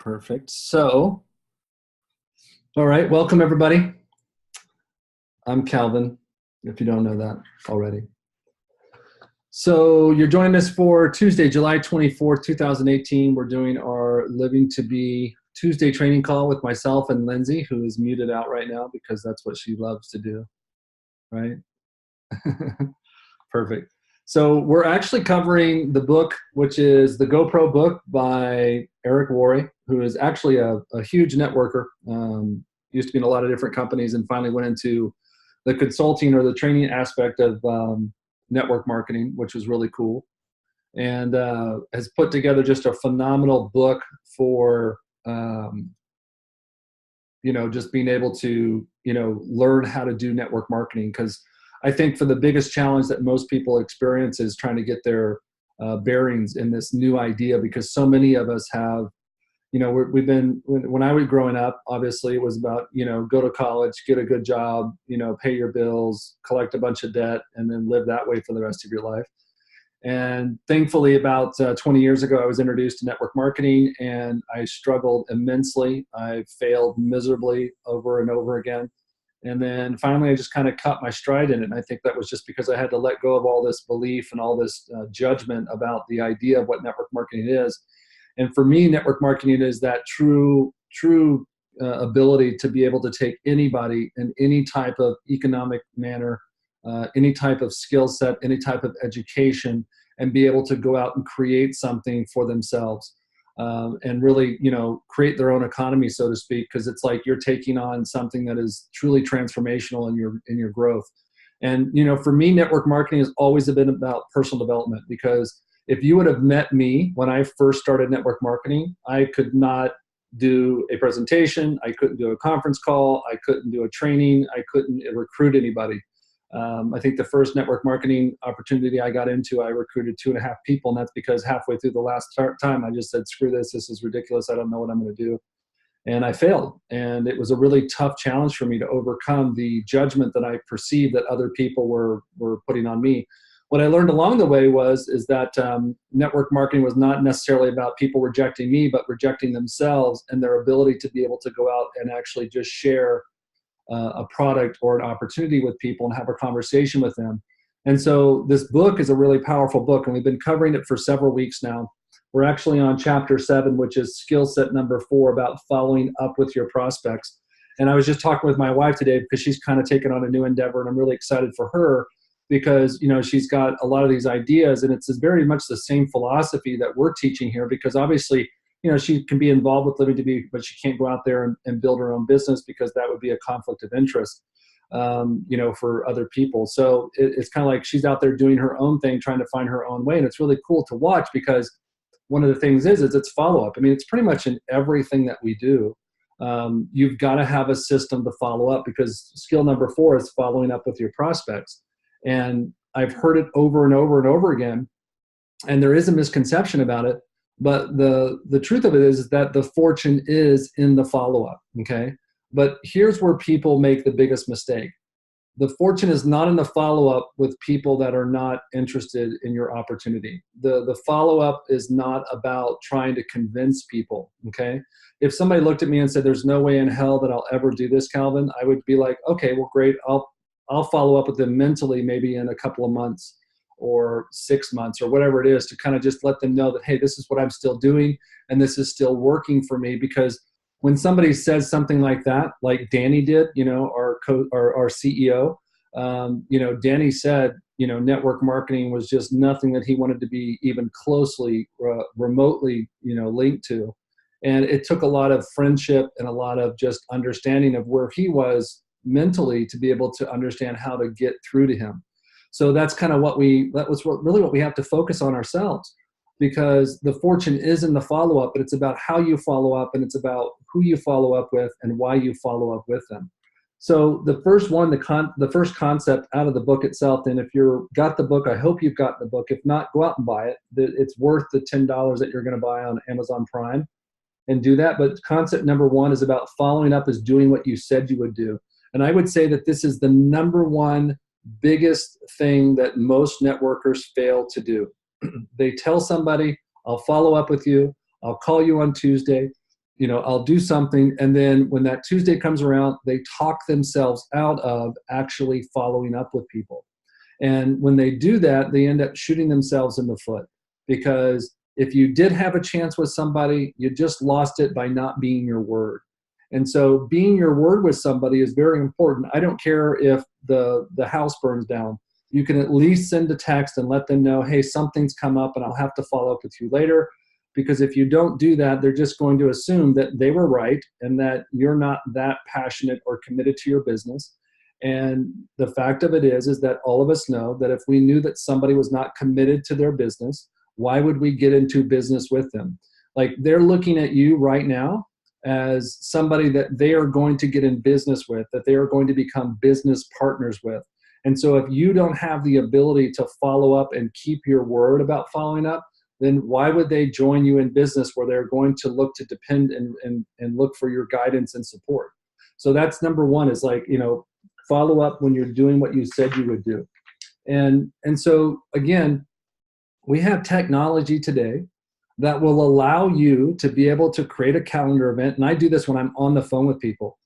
Perfect. So, all right, welcome everybody. I'm Calvin, if you don't know that already. So you're joining us for Tuesday, July 24th, 2018. We're doing our Living to Be Tuesday training call with myself and Lindsay, who is muted out right now because that's what she loves to do, right? Perfect. So we're actually covering the book, which is the GoPro book by Eric Worre, who is actually a huge networker. Used to be in a lot of different companies and finally went into the consulting or the training aspect of network marketing, which was really cool. And has put together just a phenomenal book for, just being able to, learn how to do network marketing. Because I think for the biggest challenge that most people experience is trying to get their bearings in this new idea, because so many of us have, we've been, when I was growing up, obviously it was about, go to college, get a good job, pay your bills, collect a bunch of debt, and then live that way for the rest of your life. And thankfully, about 20 years ago, I was introduced to network marketing, and I struggled immensely. I failed miserably over and over again. And then finally, I just kind of caught my stride in it. And I think that was just because I had to let go of all this belief and all this judgment about the idea of what network marketing is. And for me, network marketing is that true ability to be able to take anybody in any type of economic manner, any type of skill set, any type of education, and be able to go out and create something for themselves. And really, create their own economy, so to speak, because it's like you're taking on something that is truly transformational in your growth. And, for me, network marketing has always been about personal development, because if you would have met me when I first started network marketing, I could not do a presentation. I couldn't do a conference call. I couldn't do a training. I couldn't recruit anybody. I think the first network marketing opportunity I got into, I recruited 2.5 people. And that's because halfway through the last time, I just said, screw this. This is ridiculous. I don't know what I'm going to do. And I failed. And it was a really tough challenge for me to overcome the judgment that I perceived that other people were putting on me. What I learned along the way is that network marketing was not necessarily about people rejecting me, but rejecting themselves and their ability to be able to go out and actually just share a product or an opportunity with people and have a conversation with them. And so this book is a really powerful book, and we've been covering it for several weeks now. We're actually on chapter 7, which is skill set number 4, about following up with your prospects. And I was just talking with my wife today because she's kind of taken on a new endeavor, and I'm really excited for her because, she's got a lot of these ideas, and it's very much the same philosophy that we're teaching here, because obviously, she can be involved with Living to Be, but she can't go out there and build her own business because that would be a conflict of interest, for other people. So it's kind of like she's out there doing her own thing, trying to find her own way. And it's really cool to watch, because one of the things is it's follow-up. I mean, it's pretty much in everything that we do. You've got to have a system to follow up, because skill number 4 is following up with your prospects. And I've heard it over and over and over again. And there is a misconception about it. But the truth of it is that the fortune is in the follow-up, okay? But here's where people make the biggest mistake. The fortune is not in the follow-up with people that are not interested in your opportunity. The follow-up is not about trying to convince people, okay? If somebody looked at me and said, there's no way in hell that I'll ever do this, Calvin, I would be like, okay, well, great. I'll follow up with them mentally, maybe in a couple of months or 6 months or whatever it is, to kind of just let them know that, hey, this is what I'm still doing and this is still working for me. Because when somebody says something like that, like Danny did, our CEO, Danny said, network marketing was just nothing that he wanted to be even closely, remotely, linked to. And it took a lot of friendship and a lot of just understanding of where he was mentally to be able to understand how to get through to him. So that's kind of what we have to focus on ourselves, because the fortune is in the follow-up, but it's about how you follow up, and it's about who you follow up with and why you follow up with them. So the first one, the first concept out of the book itself, and if you've got the book, I hope you've got the book. If not, go out and buy it. It's worth the $10 that you're going to buy on Amazon Prime, and do that. But concept number 1 is about following up is doing what you said you would do. And I would say that this is the number 1 biggest thing that most networkers fail to do. They tell somebody, I'll follow up with you. I'll call you on Tuesday. I'll do something, and then when that Tuesday comes around, they talk themselves out of actually following up with people. And when they do that, they end up shooting themselves in the foot, because if you did have a chance with somebody, you just lost it by not being your word. And so being your word with somebody is very important. I don't care if the house burns down. You can at least send a text and let them know, hey, something's come up and I'll have to follow up with you later. Because if you don't do that, they're just going to assume that they were right and that you're not that passionate or committed to your business. And the fact of it is that all of us know that if we knew that somebody was not committed to their business, why would we get into business with them? Like, they're looking at you right now as somebody that they are going to get in business with, that they are going to become business partners with. And so if you don't have the ability to follow up and keep your word about following up, then why would they join you in business where they're going to look to depend and look for your guidance and support? So that's number one, is like, follow up when you're doing what you said you would do. And so again, we have technology today that will allow you to be able to create a calendar event. And I do this when I'm on the phone with people,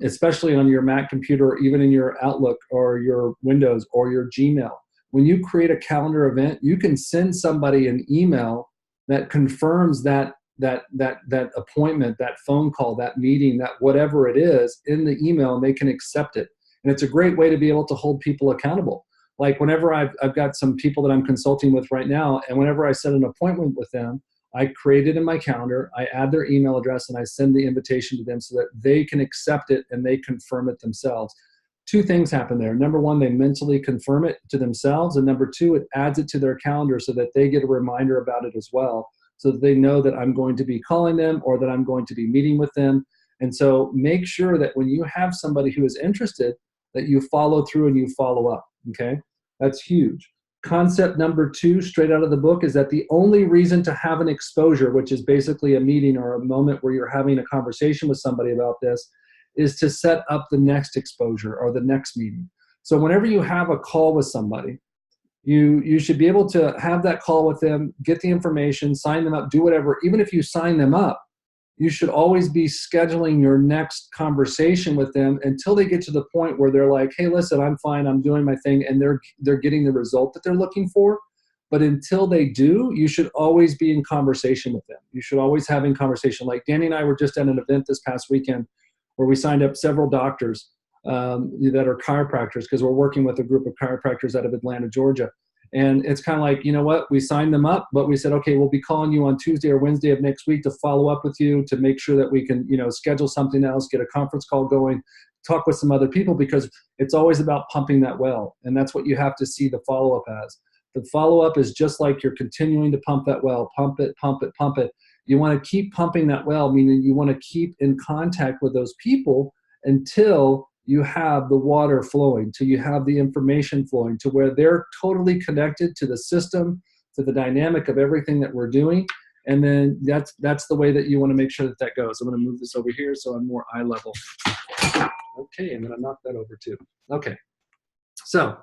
especially on your Mac computer, or even in your Outlook or your Windows or your Gmail. When you create a calendar event, you can send somebody an email that confirms that appointment, that phone call, that meeting, that whatever it is in the email, and they can accept it. And it's a great way to be able to hold people accountable. Like, whenever I've got some people that I'm consulting with right now, and whenever I set an appointment with them, I create it in my calendar, I add their email address, and I send the invitation to them so that they can accept it and they confirm it themselves. Two things happen there. Number one, they mentally confirm it to themselves. And number two, it adds it to their calendar so that they get a reminder about it as well, so that they know that I'm going to be calling them or that I'm going to be meeting with them. And so make sure that when you have somebody who is interested, that you follow through and you follow up, okay? That's huge. Concept number two, straight out of the book, is that the only reason to have an exposure, which is basically a meeting or a moment where you're having a conversation with somebody about this, is to set up the next exposure or the next meeting. So whenever you have a call with somebody, you should be able to have that call with them, get the information, sign them up, do whatever. Even if you sign them up, you should always be scheduling your next conversation with them until they get to the point where they're like, hey, listen, I'm fine, I'm doing my thing, and they're getting the result that they're looking for. But until they do, you should always be in conversation with them. You should always have in conversation. Like, Danny and I were just at an event this past weekend where we signed up several doctors that are chiropractors, because we're working with a group of chiropractors out of Atlanta, Georgia. And it's kind of like, you know what, we signed them up, but we said, okay, we'll be calling you on Tuesday or Wednesday of next week to follow up with you, to make sure that we can, schedule something else, get a conference call going, talk with some other people, because it's always about pumping that well. And that's what you have to see the follow-up as. The follow-up is just like you're continuing to pump that well, pump it, pump it, pump it. You want to keep pumping that well, meaning you want to keep in contact with those people until you have the water flowing, till you have the information flowing, to where they're totally connected to the system, to the dynamic of everything that we're doing. And then that's the way that you want to make sure that that goes. I'm going to move this over here so I'm more eye level. Okay, I'm going to knock that over too. Okay, so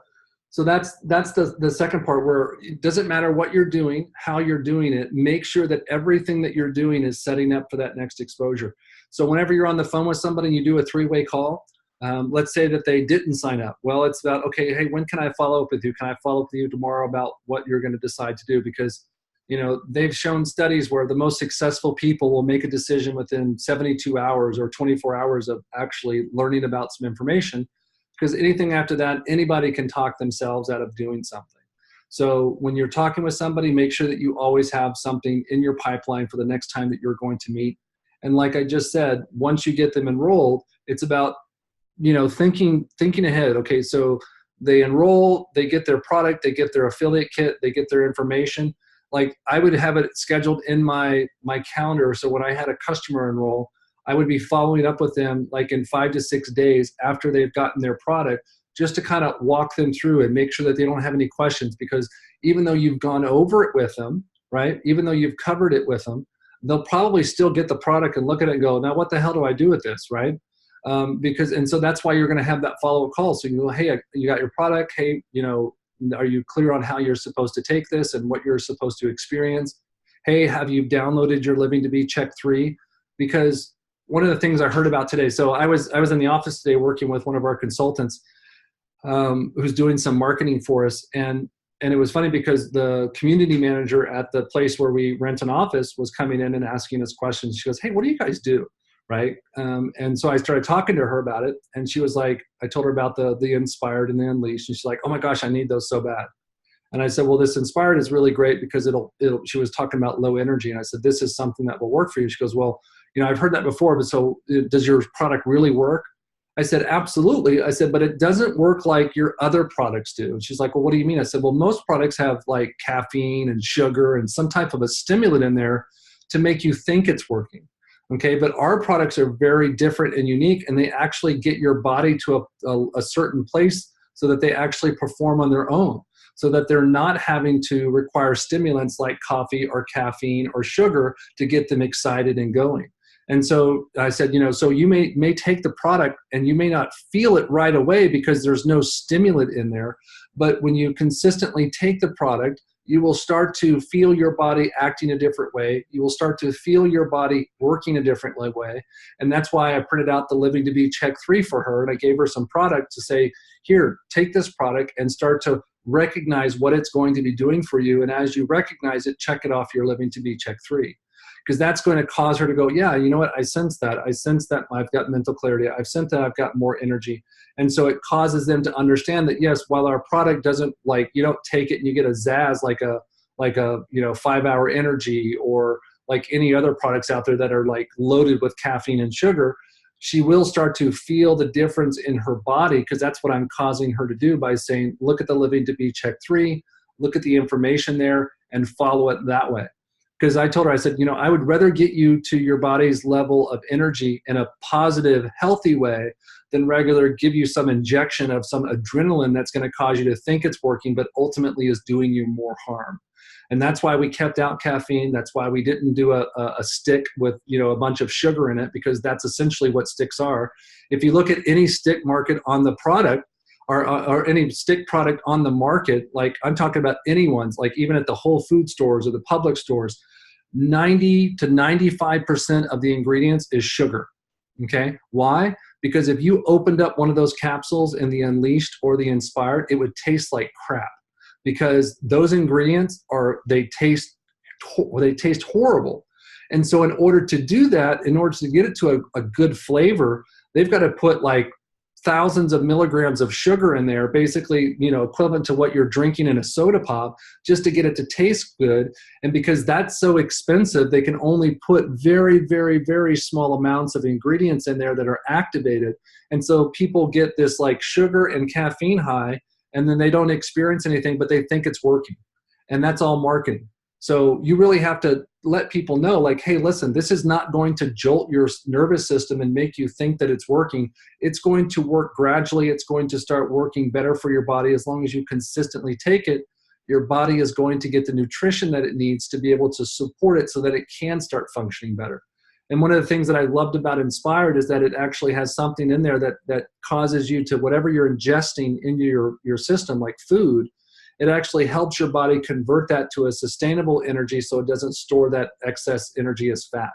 that's the second part, where it doesn't matter what you're doing, how you're doing it, make sure that everything that you're doing is setting up for that next exposure. So whenever you're on the phone with somebody and you do a three-way call, let's say that they didn't sign up. Well, it's about, okay, hey, when can I follow up with you? Can I follow up with you tomorrow about what you're going to decide to do? Because, they've shown studies where the most successful people will make a decision within 72 hours or 24 hours of actually learning about some information, because anything after that, anybody can talk themselves out of doing something. So when you're talking with somebody, make sure that you always have something in your pipeline for the next time that you're going to meet. And like I just said, once you get them enrolled, it's about thinking ahead. Okay, so they enroll, they get their product, they get their affiliate kit, they get their information. Like, I would have it scheduled in my calendar. So when I had a customer enroll, I would be following up with them like in 5 to 6 days after they've gotten their product, just to kind of walk them through and make sure that they don't have any questions. Because even though you've gone over it with them, right? Even though you've covered it with them, they'll probably still get the product and look at it and go, now what the hell do I do with this, right? And so that's why you're going to have that follow-up call. So you go, hey, you got your product. Hey, are you clear on how you're supposed to take this and what you're supposed to experience? Hey, have you downloaded your Living to Be Check 3? because one of the things I heard about today, so I was in the office today working with one of our consultants who's doing some marketing for us. And it was funny because the community manager at the place where we rent an office was coming in and asking us questions. She goes, "Hey, what do you guys do?" Right. And so I started talking to her about it. And she was like, I told her about the Inspired and the Unleashed. And she's like, "Oh my gosh, I need those so bad." And I said, "Well, this Inspired is really great because she was talking about low energy. And I said, "This is something that will work for you." She goes, "Well, I've heard that before, but so does your product really work?" I said, "Absolutely." I said, "But it doesn't work like your other products do." And she's like, "Well, what do you mean?" I said, "Well, most products have like caffeine and sugar and some type of a stimulant in there to make you think it's working. Okay. But our products are very different and unique, and they actually get your body to a certain place so that they actually perform on their own, so that they're not having to require stimulants like coffee or caffeine or sugar to get them excited and going." And so I said, so you may take the product and you may not feel it right away because there's no stimulant in there. But when you consistently take the product, you will start to feel your body acting a different way. You will start to feel your body working a different way. And that's why I printed out the Living to Be Check 3 for her. And I gave her some product to say, "Here, take this product and start to recognize what it's going to be doing for you. And as you recognize it, check it off your Living to Be Check 3. Because that's going to cause her to go, "Yeah, you know what? I sense that. I sense that I've got mental clarity. I've sensed that I've got more energy." And so it causes them to understand that, yes, while our product doesn't, like, you don't take it and you get a zazz like a 5-hour energy or like any other products out there that are like loaded with caffeine and sugar, she will start to feel the difference in her body, because that's what I'm causing her to do by saying, "Look at the Living to Be Check 3, look at the information there and follow it that way." Because I told her, I said, "I would rather get you to your body's level of energy in a positive, healthy way than regular give you some injection of some adrenaline that's going to cause you to think it's working, but ultimately is doing you more harm." And that's why we kept out caffeine. That's why we didn't do a stick with, a bunch of sugar in it, because that's essentially what sticks are. If you look at any stick market on the product, or any stick product on the market, like I'm talking about anyone's, like even at the Whole Food stores or the Public stores, 90 to 95% of the ingredients is sugar. Okay. Why? Because if you opened up one of those capsules in the Unleashed or the Inspired, it would taste like crap, because those ingredients they taste horrible. And so in order to do that, in order to get it to a good flavor, they've got to put like thousands of milligrams of sugar in there, basically, equivalent to what you're drinking in a soda pop, just to get it to taste good. And because that's so expensive, they can only put very, very, very small amounts of ingredients in there that are activated. And so people get this like sugar and caffeine high, and then they don't experience anything, but they think it's working. And that's all marketing. So you really have to let people know, like, hey, listen, this is not going to jolt your nervous system and make you think that it's working. It's going to work gradually. It's going to start working better for your body. As long as you consistently take it, your body is going to get the nutrition that it needs to be able to support it so that it can start functioning better. And one of the things that I loved about Inspired is that it actually has something in there that causes you to, whatever you're ingesting into your system, like food, it actually helps your body convert that to a sustainable energy so it doesn't store that excess energy as fat.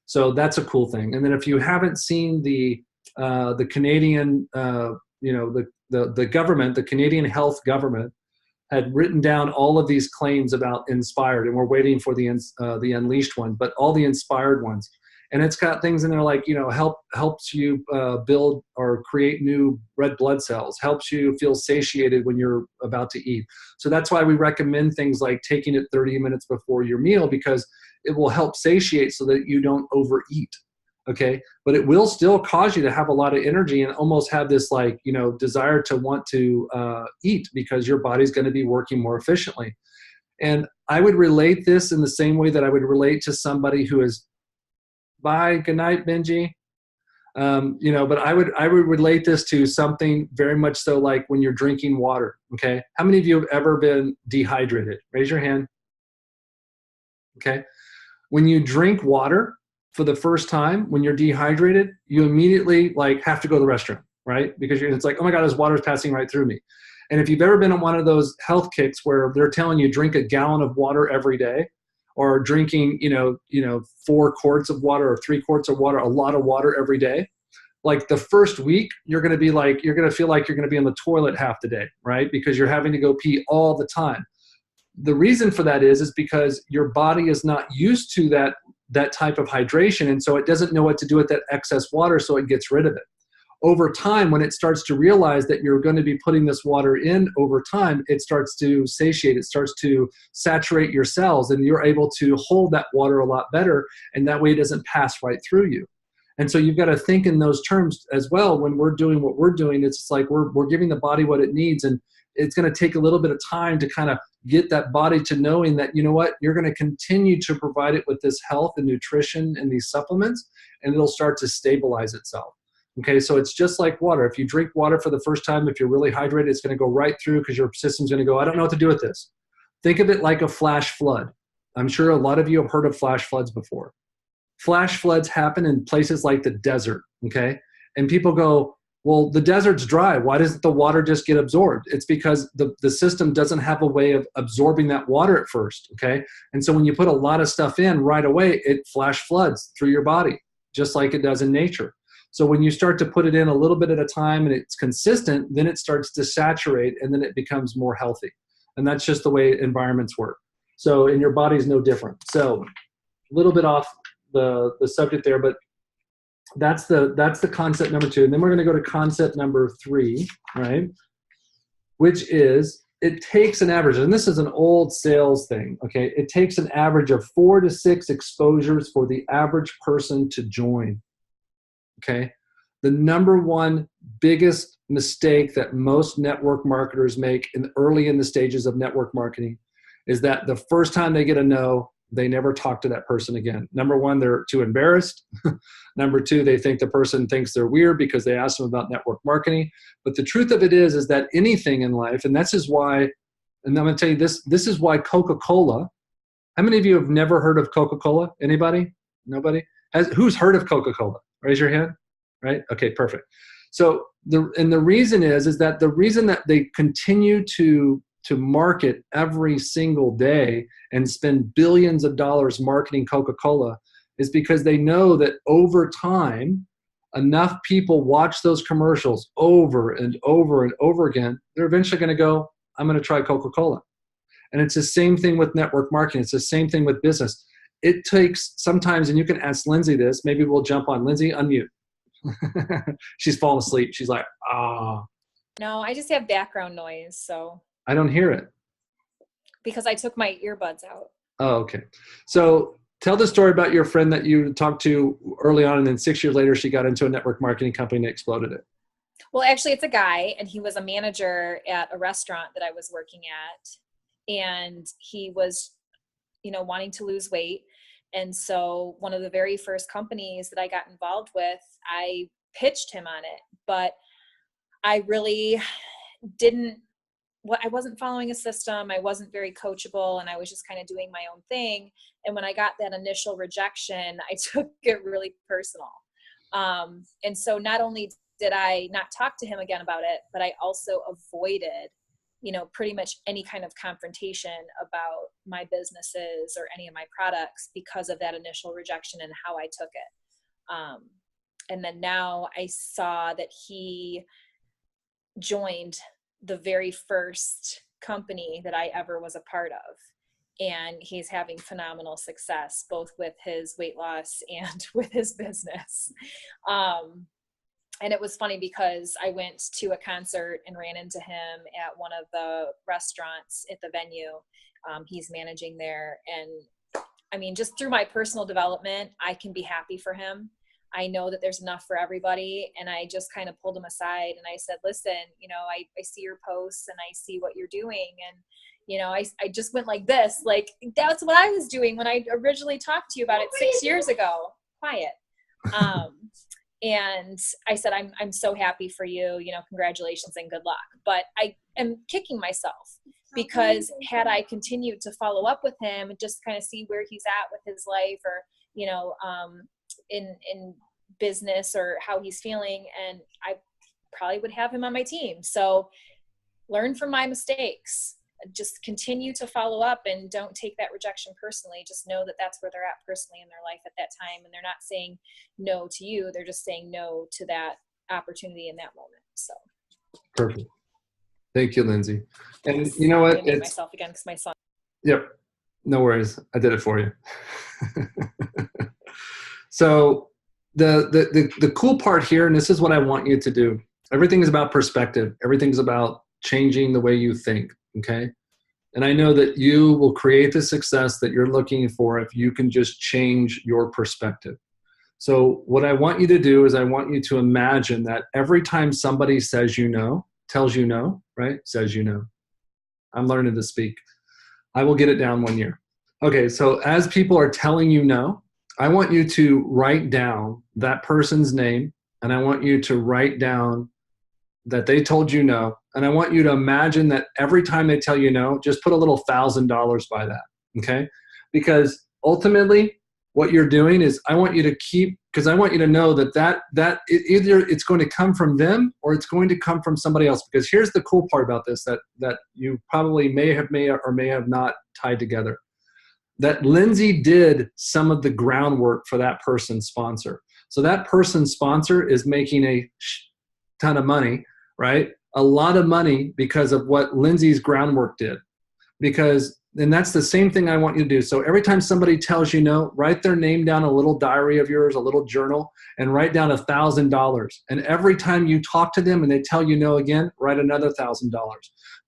So that's a cool thing. And then if you haven't seen the Canadian, the government, the Canadian health government had written down all of these claims about Inspired, and we're waiting for the Unleashed one, but all the Inspired ones. And it's got things in there like, helps you build or create new red blood cells, helps you feel satiated when you're about to eat. So that's why we recommend things like taking it 30 minutes before your meal, because it will help satiate so that you don't overeat. Okay. But it will still cause you to have a lot of energy and almost have this like, desire to want to eat, because your body's going to be working more efficiently. And I would relate this in the same way that I would relate to somebody who is, bye, good night, Benji. But I would relate this to something very much so like when you're drinking water. Okay. How many of you have ever been dehydrated? Raise your hand. Okay. When you drink water for the first time, when you're dehydrated, you immediately like have to go to the restroom, right? Because it's like, oh my God, this water's passing right through me. And if you've ever been on one of those health kicks where they're telling you drink a gallon of water every day, or drinking, 4 quarts of water or 3 quarts of water, a lot of water every day, like the first week, you're going to feel like you're going to be on the toilet half the day, right? Because you're having to go pee all the time. The reason for that is because your body is not used to that type of hydration. And so it doesn't know what to do with that excess water. So it gets rid of it. Over time, when it starts to realize that you're going to be putting this water in over time, it starts to satiate, it starts to saturate your cells, and you're able to hold that water a lot better, and that way it doesn't pass right through you. And so you've got to think in those terms as well. When we're doing what we're doing, it's just like we're giving the body what it needs, and it's going to take a little bit of time to kind of get that body to knowing that, you know what, you're going to continue to provide it with this health and nutrition and these supplements, and it'll start to stabilize itself. Okay, so it's just like water. If you drink water for the first time, if you're really hydrated, it's going to go right through because your system's going to go, I don't know what to do with this. Think of it like a flash flood. I'm sure a lot of you have heard of flash floods before. Flash floods happen in places like the desert, okay? And people go, well, the desert's dry. Why doesn't the water just get absorbed? It's because the system doesn't have a way of absorbing that water at first, okay? And so when you put a lot of stuff in right away, it flash floods through your body, just like it does in nature. So when you start to put it in a little bit at a time and it's consistent, then it starts to saturate and then it becomes more healthy. And that's just the way environments work. So, and your body's no different. So a little bit off the subject there, but that's the concept number 2. And then we're going to go to concept number 3, right? Which is, it takes an average, and this is an old sales thing, okay? It takes an average of 4 to 6 exposures for the average person to join. Okay, the number one biggest mistake that most network marketers make early in the stages of network marketing is that the first time they get a no, they never talk to that person again. Number one, they're too embarrassed. Number 2, they think the person thinks they're weird because they asked them about network marketing. But the truth of it is that anything in life, and that's just why, and I'm going to tell you this is why Coca-Cola. How many of you have never heard of Coca-Cola? Anybody? Nobody? Who's heard of Coca-Cola? Raise your hand. Right? Okay, perfect. So the reason is that the reason that they continue to market every single day and spend billions of dollars marketing Coca-Cola is because they know that over time, enough people watch those commercials over and over and over again, they're eventually going to go, I'm going to try Coca-Cola. And it's the same thing with network marketing. It's the same thing with business. It takes sometimes, and you can ask Lindsay this, maybe we'll jump on. Lindsay, unmute. She's falling asleep. She's like, No, I just have background noise, so. I don't hear it. Because I took my earbuds out. Oh, okay. So tell the story about your friend that you talked to early on, and then 6 years later, she got into a network marketing company and exploded it. Well, actually, it's a guy, and he was a manager at a restaurant that I was working at. And he was, wanting to lose weight. And so one of the very first companies that I got involved with, I pitched him on it, but I really I wasn't following a system. I wasn't very coachable, and I was just kind of doing my own thing. And when I got that initial rejection, I took it really personal. And so not only did I not talk to him again about it, but I also avoided pretty much any kind of confrontation about my businesses or any of my products because of that initial rejection and how I took it. And then now I saw that he joined the very first company that I ever was a part of. And he's having phenomenal success, both with his weight loss and with his business. And it was funny because I went to a concert and ran into him at one of the restaurants at the venue. He's managing there. And I mean, just through my personal development, I can be happy for him. I know that there's enough for everybody. And I just kind of pulled him aside and I said, listen, I see your posts and I see what you're doing. And, I just went like this, like that's what I was doing when I originally talked to you about it 6 years ago. Quiet. And I said, I'm so happy for you, congratulations and good luck. But I am kicking myself because had I continued to follow up with him and just kind of see where he's at with his life or, in business or how he's feeling, and I probably would have him on my team. So learn from my mistakes. just continue to follow up and don't take that rejection personally. Just know that that's where they're at personally in their life at that time. And they're not saying no to you. They're just saying no to that opportunity in that moment. So. Perfect. Thank you, Lindsay. And you know what? I made myself again because my son. Yep. No worries. I did it for you. So the cool part here, and this is what I want you to do. Everything is about perspective. Everything's about changing the way you think. Okay. And I know that you will create the success that you're looking for if you can just change your perspective. So what I want you to do is I want you to imagine that every time somebody says you no, tells you no, right? Says you no. I'm learning to speak. I will get it down 1 year. Okay, so as people are telling you no, I want you to write down that person's name, and I want you to write down that they told you no, and I want you to imagine that every time they tell you no, just put a little $1,000 by that, okay? Because ultimately, what you're doing is I want you to keep, because I want you to know that either it's going to come from them or it's going to come from somebody else. Because here's the cool part about this that you probably may have not tied together. That Lindsay did some of the groundwork for that person's sponsor. So that person's sponsor is making a ton of money, right? A lot of money because of what Lindsay's groundwork did. And that's the same thing I want you to do. So every time somebody tells you no, write their name down, a little diary of yours, a little journal, and write down $1,000. And every time you talk to them and they tell you no again, write another $1,000.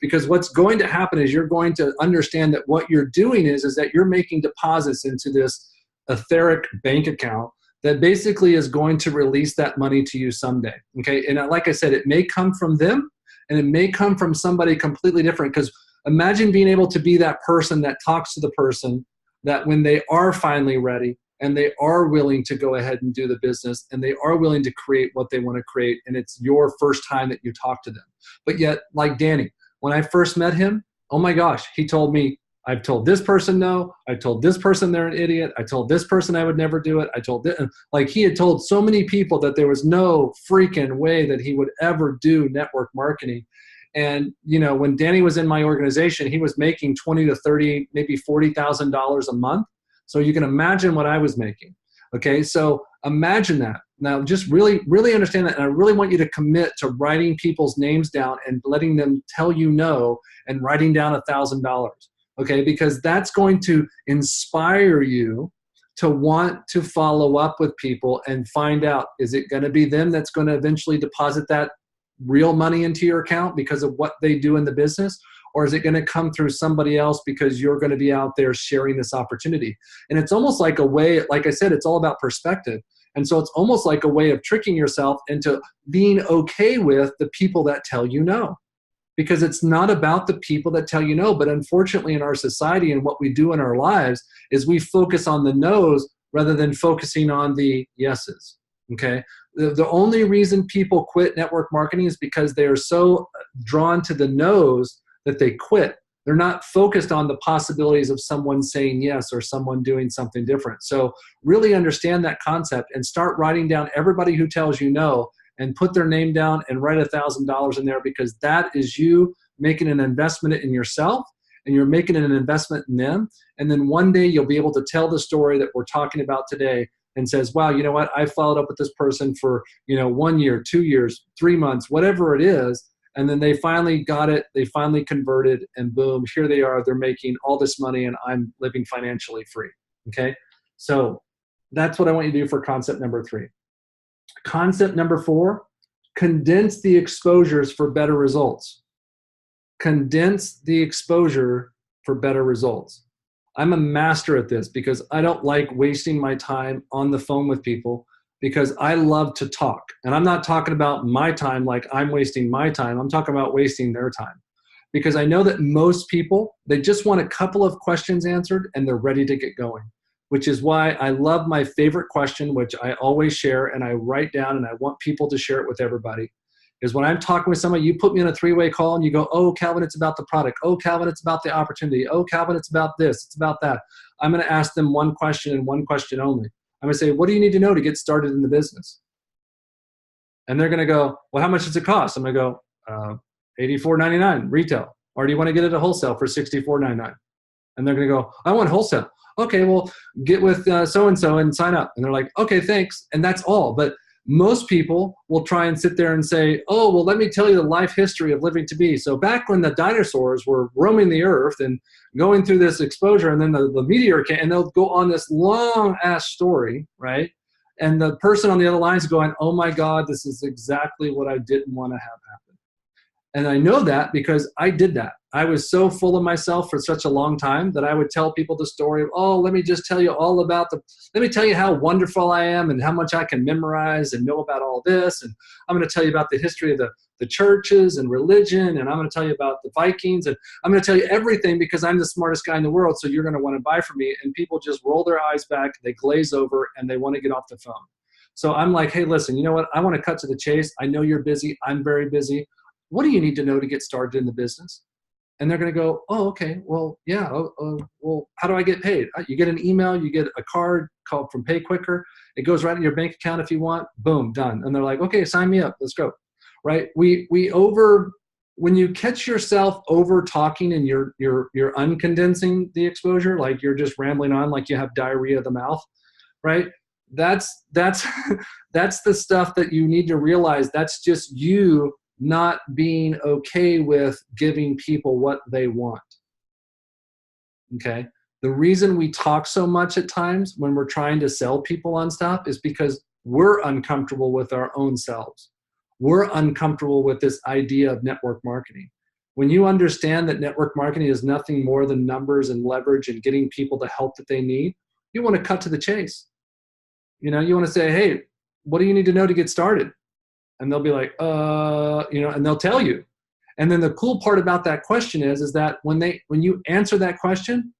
Because what's going to happen is you're going to understand that what you're doing is that you're making deposits into this etheric bank account that basically is going to release that money to you someday. Okay. And like I said, it may come from them and it may come from somebody completely different. Because imagine being able to be that person that talks to the person that when they are finally ready and they are willing to go ahead and do the business and they are willing to create what they want to create, and it's your first time that you talk to them. But yet, like Danny, when I first met him, oh my gosh, he told me, I've told this person no, I told this person they're an idiot, I told this person I would never do it, I told this, like he had told so many people that there was no freaking way that he would ever do network marketing. And, you know, when Danny was in my organization, he was making $20 to $30, maybe $40,000 a month. So you can imagine what I was making. Okay. So imagine that. Now just really, really understand that. And I really want you to commit to writing people's names down and letting them tell you no and writing down $1,000. Okay. Because that's going to inspire you to want to follow up with people and find out, is it going to be them that's going to eventually deposit that real money into your account because of what they do in the business? Or is it going to come through somebody else because you're going to be out there sharing this opportunity? And it's almost like a way, like I said, it's all about perspective. And so it's almost like a way of tricking yourself into being okay with the people that tell you no. Because it's not about the people that tell you no, but unfortunately in our society and what we do in our lives is we focus on the no's rather than focusing on the yeses. Okay. The only reason people quit network marketing is because they are so drawn to the no's that they quit. They're not focused on the possibilities of someone saying yes or someone doing something different. So really understand that concept and start writing down everybody who tells you no and put their name down and write $1,000 in there, because that is you making an investment in yourself and you're making an investment in them. And then one day you'll be able to tell the story that we're talking about today and says, wow, you know what? I followed up with this person for, 1 year, 2 years, 3 months, whatever it is. And then they finally got it. They finally converted and boom, here they are. They're making all this money and I'm living financially free. Okay. So that's what I want you to do for concept number 3. Concept number 4, condense the exposures for better results. Condense the exposure for better results. I'm a master at this because I don't like wasting my time on the phone with people, because I love to talk. And I'm not talking about my time like I'm wasting my time. I'm talking about wasting their time. Because I know that most people, they just want a couple of questions answered and they're ready to get going. Which is why I love my favorite question, which I always share and I write down and I want people to share it with everybody, is when I'm talking with somebody, you put me on a 3-way call and you go, oh, Calvin, it's about the product. Oh, Calvin, it's about the opportunity. Oh, Calvin, it's about this. It's about that. I'm going to ask them one question and one question only. I'm going to say, what do you need to know to get started in the business? And they're going to go, well, how much does it cost? I'm going to go, $84.99 retail. Or do you want to get it at wholesale for $64.99? And they're going to go, I want wholesale. Okay, well, get with so-and-so and sign up. And they're like, okay, thanks. And that's all. But most people will try and sit there and say, oh, well, let me tell you the life history of living to be. So back when the dinosaurs were roaming the earth and going through this exposure, and then the meteor came, and they'll go on this long ass story, right? And the person on the other line is going, oh my God, this is exactly what I didn't want to have happen. And I know that because I did that. I was so full of myself for such a long time that I would tell people the story of, oh, let me just tell you all about let me tell you how wonderful I am and how much I can memorize and know about all this. And I'm going to tell you about the history of the churches and religion. And I'm going to tell you about the Vikings. And I'm going to tell you everything because I'm the smartest guy in the world. So you're going to want to buy from me. And people just roll their eyes back, they glaze over, and they want to get off the phone. So I'm like, hey, listen, you know what? I want to cut to the chase. I know you're busy. I'm very busy. What do you need to know to get started in the business? And they're going to go, oh, okay, well, yeah, well, how do I get paid? You get an email, you get a card called from Pay Quicker. It goes right in your bank account if you want. Boom, done. And they're like, okay, sign me up. Let's go. Right? When you catch yourself over talking and you're uncondensing the exposure, like you're just rambling on like you have diarrhea of the mouth, right? That's the stuff that you need to realize. That's just you not being okay with giving people what they want. Okay? The reason we talk so much at times when we're trying to sell people on stuff is because we're uncomfortable with our own selves. We're uncomfortable with this idea of network marketing. When you understand that network marketing is nothing more than numbers and leverage and getting people the help that they need, you want to cut to the chase. You know, you want to say, hey, what do you need to know to get started? And they'll be like, and they'll tell you. And then the cool part about that question is that when you answer that question,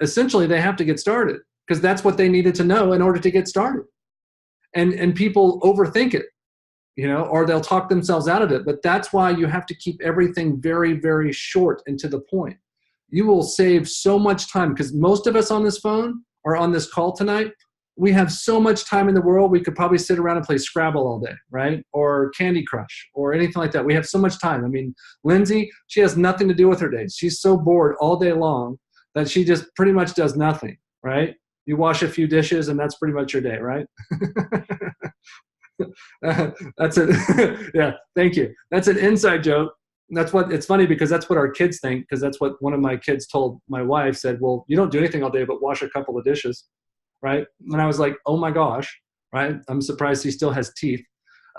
essentially they have to get started because that's what they needed to know in order to get started. And people overthink it, or they'll talk themselves out of it. But that's why you have to keep everything very, very short and to the point. You will save so much time because most of us on this phone or on this call tonight, we have so much time in the world, we could probably sit around and play Scrabble all day, right? Or Candy Crush or anything like that. We have so much time. I mean, Lindsay, she has nothing to do with her day. She's so bored all day long that she just pretty much does nothing, right? You wash a few dishes and that's pretty much your day, right? That's it. Yeah, thank you. That's an inside joke. It's funny because that's what our kids think, because that's what one of my kids told my wife, said, well, you don't do anything all day but wash a couple of dishes. Right? And I was like, oh my gosh, right? I'm surprised he still has teeth.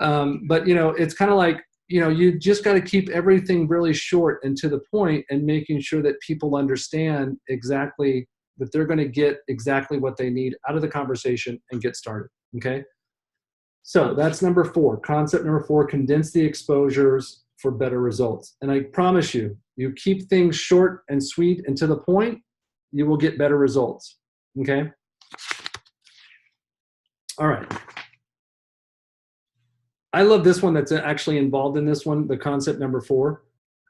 But it's kind of like, you just got to keep everything really short and to the point and making sure that people understand exactly that they're going to get exactly what they need out of the conversation and get started. Okay. So that's number 4. Concept number 4, condense the exposures for better results. And I promise you, you keep things short and sweet and to the point, you will get better results. Okay. All right. I love this one that's actually involved in this one, the concept number 4.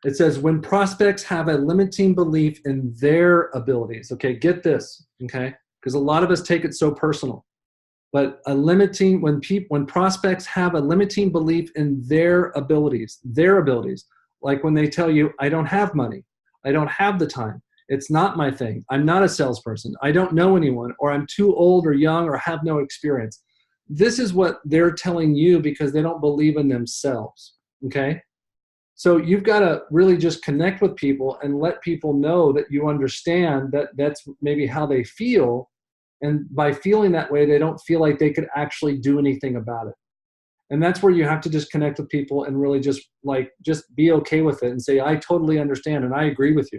It says, when prospects have a limiting belief in their abilities. Okay, get this, okay? Because a lot of us take it so personal. But when prospects have a limiting belief in their abilities, like when they tell you, I don't have money, I don't have the time, it's not my thing, I'm not a salesperson, I don't know anyone, or I'm too old or young or have no experience. This is what they're telling you because they don't believe in themselves, okay? So you've got to really just connect with people and let people know that you understand that that's maybe how they feel. And by feeling that way, they don't feel like they could actually do anything about it. And that's where you have to just connect with people and really just be okay with it and say, I totally understand and I agree with you.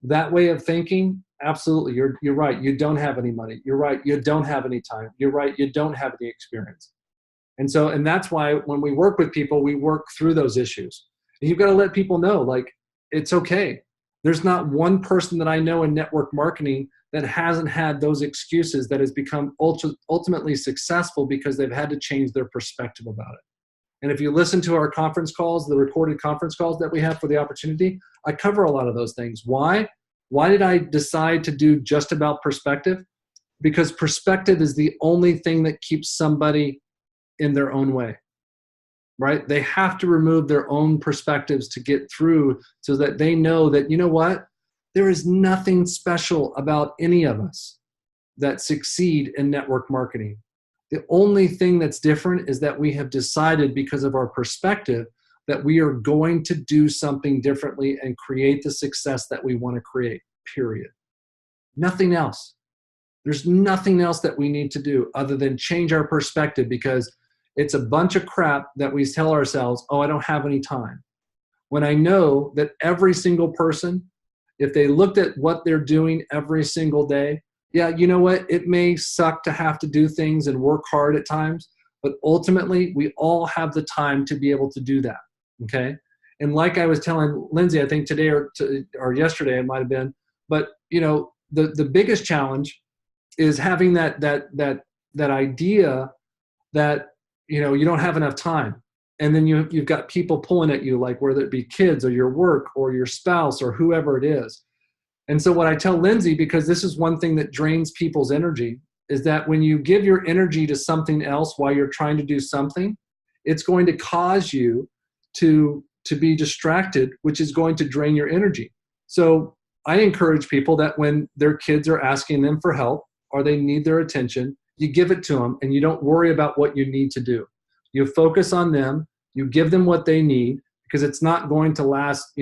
That way of thinking, absolutely, you're right. You don't have any money. You're right. You don't have any time. You're right. You don't have any experience. And that's why when we work with people, we work through those issues. And you've got to let people know, like, it's okay. There's not one person that I know in network marketing that hasn't had those excuses that has become ultimately successful because they've had to change their perspective about it. And if you listen to our conference calls, the recorded conference calls that we have for the opportunity, I cover a lot of those things. Why? Why did I decide to do just about perspective? Because perspective is the only thing that keeps somebody in their own way, right? They have to remove their own perspectives to get through so that they know that, you know what? There is nothing special about any of us that succeed in network marketing. The only thing that's different is that we have decided, because of our perspective, that we are going to do something differently and create the success that we want to create, period. Nothing else. There's nothing else that we need to do other than change our perspective, because it's a bunch of crap that we tell ourselves, oh, I don't have any time. When I know that every single person, if they looked at what they're doing every single day, yeah, you know what? It may suck to have to do things and work hard at times, but ultimately we all have the time to be able to do that, okay? And like I was telling Lindsay, I think today or yesterday it might have been, but you know, the biggest challenge is having that idea that, you know, you don't have enough time. And then you've got people pulling at you, like whether it be kids or your work or your spouse or whoever it is. And so what I tell Lindsay, because this is one thing that drains people's energy, is that when you give your energy to something else while you're trying to do something, it's going to cause you to be distracted, which is going to drain your energy. So I encourage people that when their kids are asking them for help or they need their attention, you give it to them and you don't worry about what you need to do. You focus on them, you give them what they need, because it's not going to last,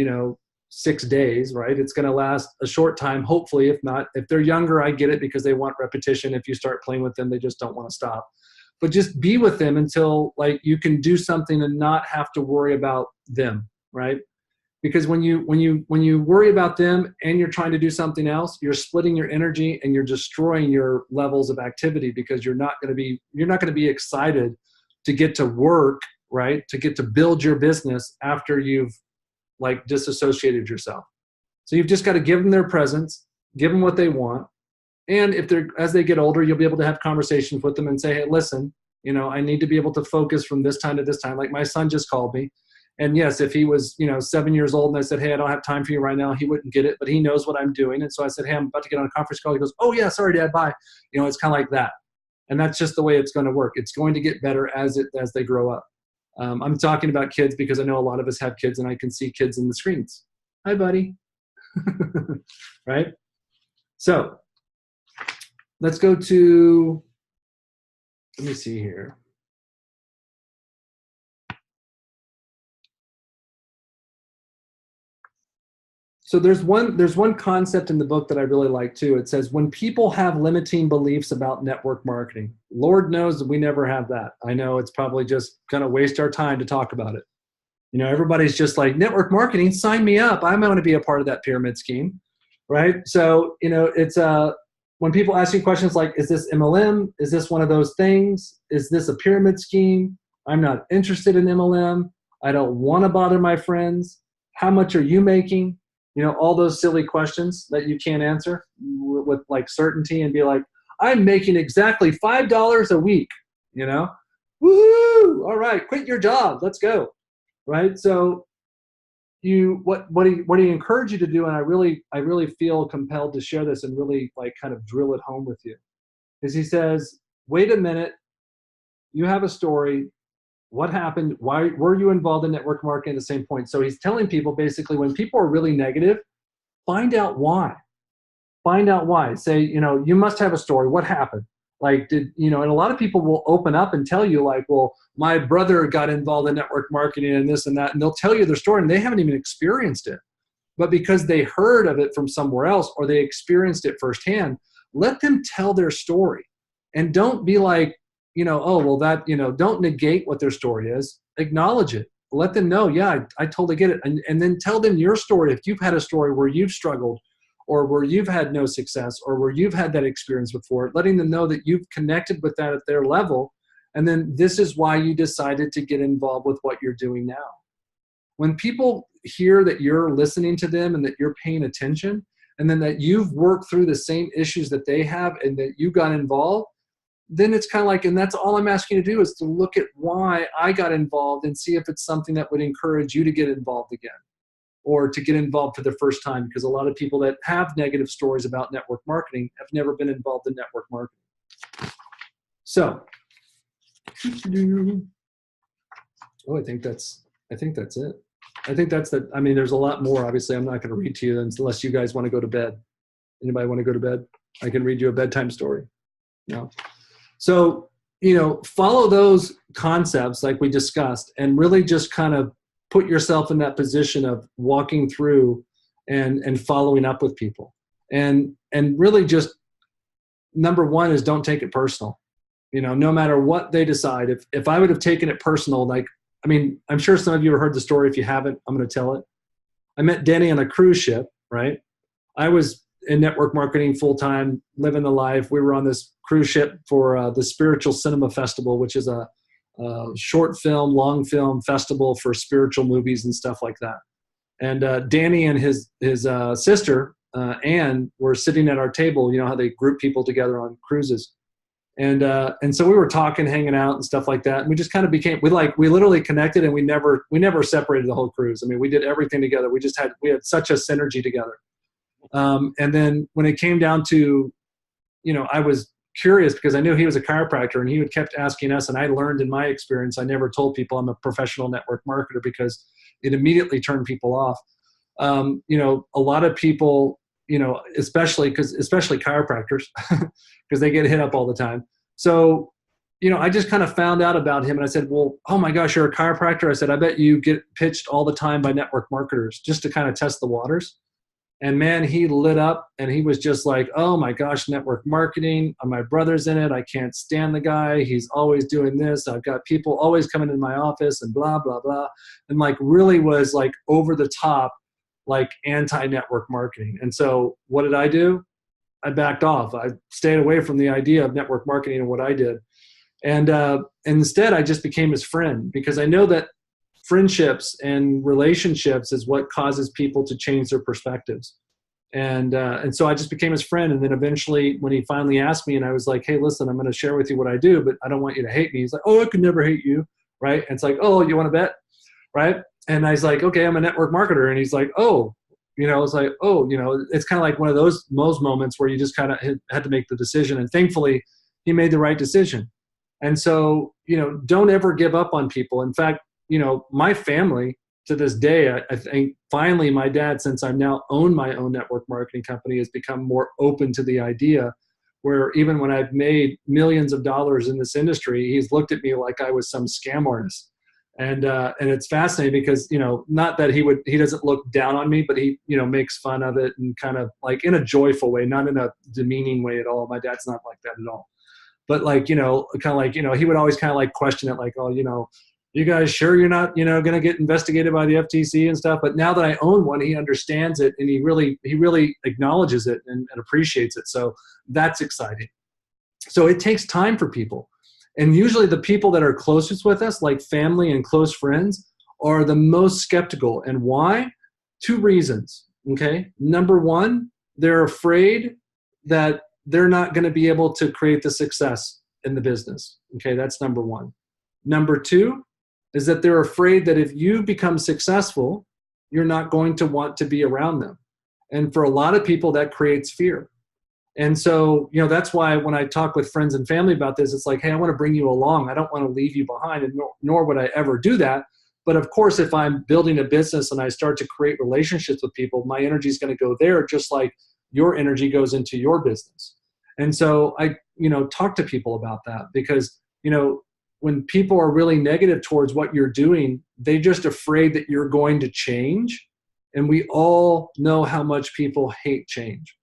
6 days, right? It's going to last a short time, hopefully. If not, if they're younger, I get it, because they want repetition. If you start playing with them, they just don't want to stop. But just be with them until like you can do something and not have to worry about them, right? Because when you worry about them and you're trying to do something else, you're splitting your energy and you're destroying your levels of activity, because you're not going to be excited to get to work, right? To get to build your business after you've like disassociated yourself. So you've just got to give them their presence, give them what they want. And as they get older, you'll be able to have conversations with them and say, hey, listen, I need to be able to focus from this time to this time. Like my son just called me. And yes, if he was, 7 years old and I said, hey, I don't have time for you right now, he wouldn't get it, but he knows what I'm doing. And so I said, hey, I'm about to get on a conference call. He goes, oh yeah, sorry, Dad, bye. It's kind of like that. And that's just the way it's going to work. It's going to get better as they grow up. I'm talking about kids because I know a lot of us have kids and I can see kids in the screens. Hi, buddy. Right? So let's go to, let me see here. So there's one concept in the book that I really like too. It says, when people have limiting beliefs about network marketing, Lord knows that we never have that. I know it's probably just going to waste our time to talk about it. Everybody's just like, network marketing, sign me up. I'm going to be a part of that pyramid scheme, right? So, it's when people ask you questions like, is this MLM? Is this one of those things? Is this a pyramid scheme? I'm not interested in MLM. I don't want to bother my friends. How much are you making? All those silly questions that you can't answer with like certainty and be like, I'm making exactly $5 a week, woohoo, all right, quit your job, let's go, right? So what do you encourage you to do, and I really feel compelled to share this and really like kind of drill it home with you, is he says, wait a minute, you have a story. What happened? Why were you involved in network marketing at the same point? So he's telling people basically, when people are really negative, find out why. Find out why. Say, you must have a story. What happened? Like, and a lot of people will open up and tell you like, well, my brother got involved in network marketing and this and that, and they'll tell you their story and they haven't even experienced it. But because they heard of it from somewhere else or they experienced it firsthand, let them tell their story. And don't be like, oh, well, that, don't negate what their story is. Acknowledge it. Let them know, yeah, I totally get it. And then tell them your story. If you've had a story where you've struggled or where you've had no success or where you've had that experience before, letting them know that you've connected with that at their level. And then this is why you decided to get involved with what you're doing now. When people hear that you're listening to them and that you're paying attention, and then that you've worked through the same issues that they have and that you got involved, then it's kind of like, and that's all I'm asking you to do is to look at why I got involved and see if it's something that would encourage you to get involved again or to get involved for the first time, because a lot of people that have negative stories about network marketing have never been involved in network marketing. So Oh, I think that's it. I think that's the, I mean, there's a lot more. Obviously, I'm not going to read to you unless you guys want to go to bed. Anybody want to go to bed? I can read you a bedtime story. No. So, follow those concepts like we discussed and really just kind of put yourself in that position of walking through and following up with people. And really just number one is don't take it personal. No matter what they decide, if I would have taken it personal, like, I mean, I'm sure some of you have heard the story. If you haven't, I'm going to tell it. I met Denny on a cruise ship, right? I was in network marketing full time, living the life. We were on this cruise ship for the Spiritual Cinema Festival, which is a short film, long film festival for spiritual movies and stuff like that. And Danny and his sister Anne were sitting at our table. You know how they group people together on cruises. And so we were talking, hanging out and stuff like that. And we just kind of we literally connected, and we never separated the whole cruise. I mean, we did everything together. We had such a synergy together. And then when it came down to, I was curious because I knew he was a chiropractor, and he would kept asking us. And I learned in my experience, I never told people I'm a professional network marketer because it immediately turned people off. A lot of people, especially chiropractors, because they get hit up all the time. So, I just kind of found out about him, and I said, well, oh my gosh, you're a chiropractor. I said, I bet you get pitched all the time by network marketers just to kind of test the waters. And man, he lit up, and he was just like, oh my gosh, network marketing. My brother's in it. I can't stand the guy. He's always doing this. I've got people always coming in my office and blah, blah, blah. And like really was like over the top, like anti-network marketing. And so what did I do? I backed off. I stayed away from the idea of network marketing and what I did. And instead, I just became his friend because I know that friendships and relationships is what causes people to change their perspectives. And so I just became his friend. And then eventually when he finally asked me and I was like, hey, listen, I'm going to share with you what I do, but I don't want you to hate me. He's like, oh, I could never hate you. Right. And it's like, oh, you want to bet? Right. And I was like, okay, I'm a network marketer. And he's like, oh, it's like, oh, it's kind of like one of those moments where you just kind of had to make the decision. And thankfully he made the right decision. And so, don't ever give up on people. In fact, my family to this day, I think finally my dad, since I now own my own network marketing company, has become more open to the idea where even when I've made millions of dollars in this industry, he's looked at me like I was some scam artist. And it's fascinating because, not that he doesn't look down on me, but he, makes fun of it and kind of like in a joyful way, not in a demeaning way at all. My dad's not like that at all. But like, kind of like, he would always kind of like question it like, oh, you guys sure you're not, going to get investigated by the FTC and stuff. But now that I own one, he understands it and he really acknowledges it and appreciates it. So that's exciting. So it takes time for people. And usually the people that are closest with us, like family and close friends, are the most skeptical. And why? 2 reasons. Okay. Number one, they're afraid that they're not going to be able to create the success in the business. Okay. That's number one. Number 2 is that they're afraid that if you become successful, you're not going to want to be around them. And for a lot of people, that creates fear. And so, that's why when I talk with friends and family about this, it's like, hey, I want to bring you along. I don't want to leave you behind, and nor would I ever do that. But of course, if I'm building a business and I start to create relationships with people, my energy is going to go there just like your energy goes into your business. And so I, talk to people about that because, when people are really negative towards what you're doing, they're just afraid that you're going to change. And we all know how much people hate change.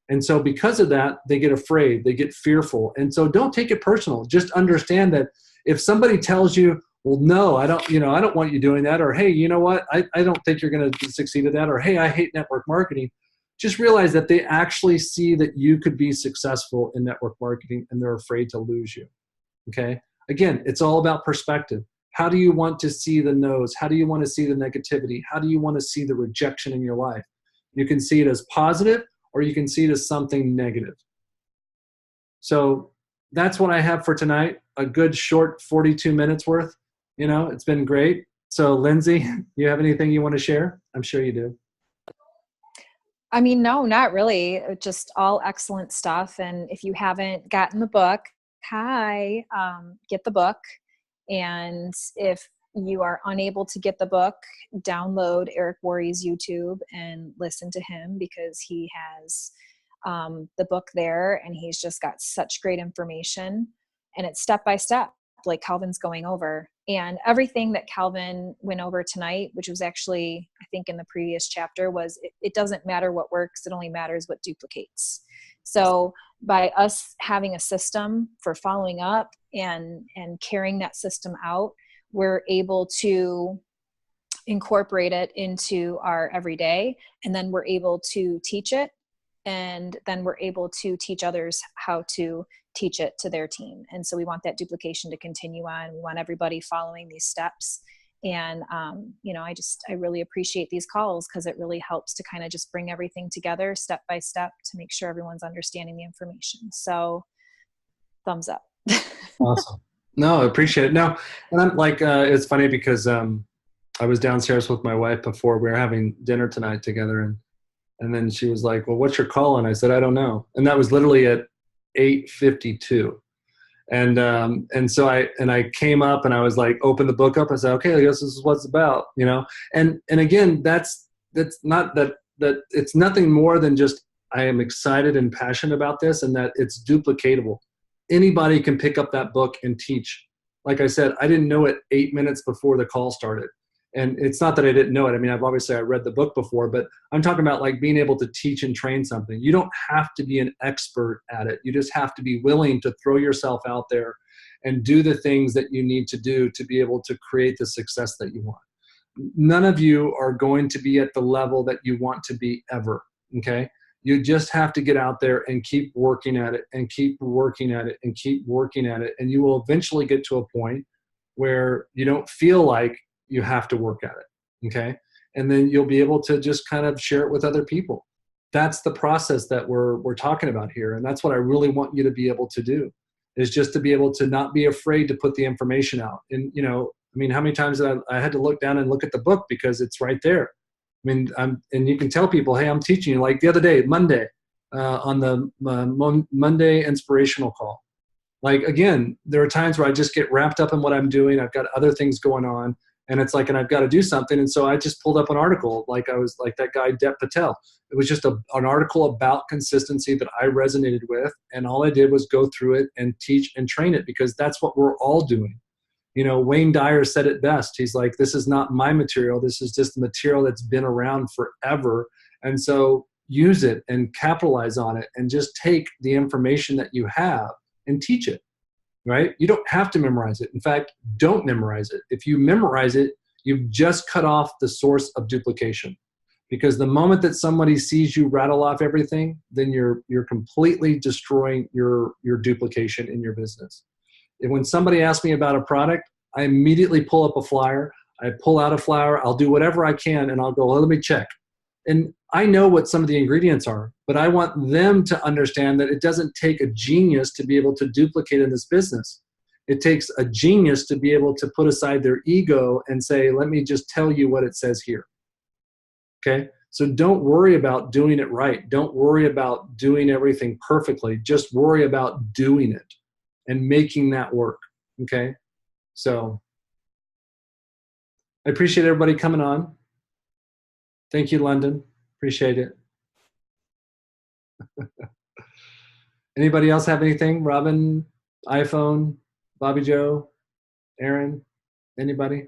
And so because of that, they get afraid, they get fearful. And so don't take it personal. Just understand that if somebody tells you, well, no, I don't want you doing that. Or, hey, you know what? I don't think you're going to succeed at that. Or, hey, I hate network marketing. Just realize that they actually see that you could be successful in network marketing and they're afraid to lose you. Okay. Again, it's all about perspective. How do you want to see the no's? How do you want to see the negativity? How do you want to see the rejection in your life? You can see it as positive, or you can see it as something negative. So that's what I have for tonight. A good short 42 minutes worth. It's been great. So Lindsay, you have anything you want to share? I'm sure you do. I mean, no, not really. Just all excellent stuff. And if you haven't gotten the book, get the book. And if you are unable to get the book, download Eric Worre's YouTube and listen to him, because he has the book there, and he's just got such great information, and it's step by step, like Calvenn's going over. And everything that Calvenn went over tonight, which was actually, I think, in the previous chapter, was it doesn't matter what works, it only matters what duplicates. So by us having a system for following up and carrying that system out, we're able to incorporate it into our everyday, and then we're able to teach it, and then we're able to teach others how to teach it to their team. And so we want that duplication to continue on. We want everybody following these steps. And, I really appreciate these calls, because it really helps to kind of just bring everything together step by step to make sure everyone's understanding the information. So thumbs up. Awesome. No, I appreciate it. No, and I'm like, it's funny because I was downstairs with my wife before we were having dinner tonight together, and then she was like, well, what's your call? And I said, I don't know. And that was literally at 8:52. And so I came up and I was like, open the book up. I said, okay, I guess this is what it's about, and again, that's not that it's nothing more than just, I am excited and passionate about this, and that it's duplicatable. Anybody can pick up that book and teach. Like I said, I didn't know it 8 minutes before the call started. And it's not that I didn't know it. I mean, I read the book before, but I'm talking about like being able to teach and train something. You don't have to be an expert at it. You just have to be willing to throw yourself out there and do the things that you need to do to be able to create the success that you want. None of you are going to be at the level that you want to be ever, okay? You just have to get out there and keep working at it and keep working at it and keep working at it. And you will eventually get to a point where you don't feel like you have to work at it, okay? And then you'll be able to just kind of share it with other people. That's the process that we're talking about here. And that's what I really want you to be able to do, is just to be able to not be afraid to put the information out. And, how many times did I had to look down and look at the book because it's right there. And you can tell people, hey, I'm teaching you. Like the other day, Monday, on the Monday inspirational call. Like, again, there are times where I just get wrapped up in what I'm doing. I've got other things going on, and it's like, and I've got to do something. And so I just pulled up an article, like I was like that guy, Depp Patel. It was just an article about consistency that I resonated with. And all I did was go through it and teach and train it, because that's what we're all doing. Wayne Dyer said it best. He's like, this is not my material. This is just the material that's been around forever. And so use it and capitalize on it, and just take the information that you have and teach it, right? You don't have to memorize it. In fact, don't memorize it. If you memorize it, you've just cut off the source of duplication. Because the moment that somebody sees you rattle off everything, then you're completely destroying your duplication in your business. And when somebody asks me about a product, I immediately pull up a flyer. I pull out a flyer. I'll do whatever I can, and I'll go, well, let me check. And I know what some of the ingredients are, but I want them to understand that it doesn't take a genius to be able to duplicate in this business. It takes a genius to be able to put aside their ego and say, let me just tell you what it says here. Okay? So don't worry about doing it right. Don't worry about doing everything perfectly. Just worry about doing it and making that work. Okay? So I appreciate everybody coming on. Thank you, London. Appreciate it. Anybody else have anything? Robin, iPhone, Bobby Joe, Aaron, anybody?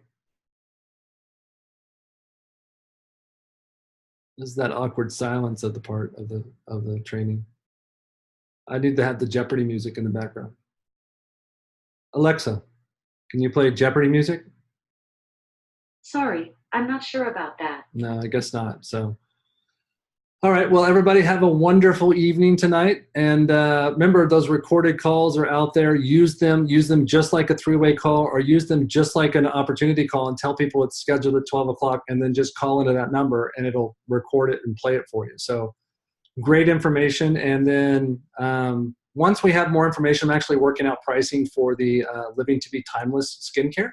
This is that awkward silence at the part of the training. I need to have the Jeopardy music in the background. Alexa, can you play Jeopardy music? Sorry, I'm not sure about that. No, I guess not. So, all right. Well, everybody have a wonderful evening tonight. And remember, those recorded calls are out there. Use them just like a three-way call, or use them just like an opportunity call, and tell people it's scheduled at 12 o'clock, and then just call into that number and it'll record it and play it for you. So great information. And then once we have more information, I'm actually working out pricing for the Living to be Timeless skincare.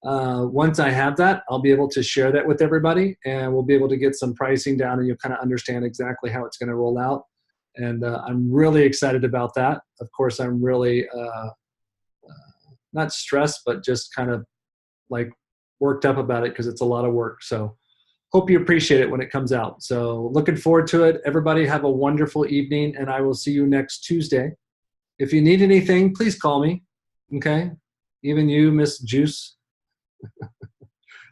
Once I have that, I'll be able to share that with everybody, and we'll be able to get some pricing down, and you'll kind of understand exactly how it's going to roll out. And I'm really excited about that. Of course, I'm really not stressed, but just kind of like worked up about it because it's a lot of work. So hope you appreciate it when it comes out. So looking forward to it. Everybody have a wonderful evening, and I will see you next Tuesday. If you need anything, please call me. Okay? Even you, Miss Juice.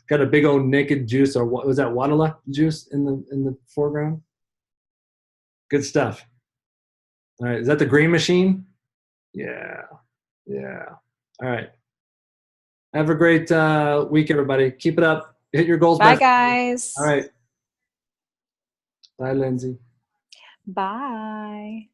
Got a big old naked juice, or what was that, Wadala juice in the foreground? Good stuff. All right, is that the green machine? Yeah, yeah. All right. Have a great week, everybody. Keep it up. Hit your goals. Bye, guys. All right. Bye, Lindsay. Bye.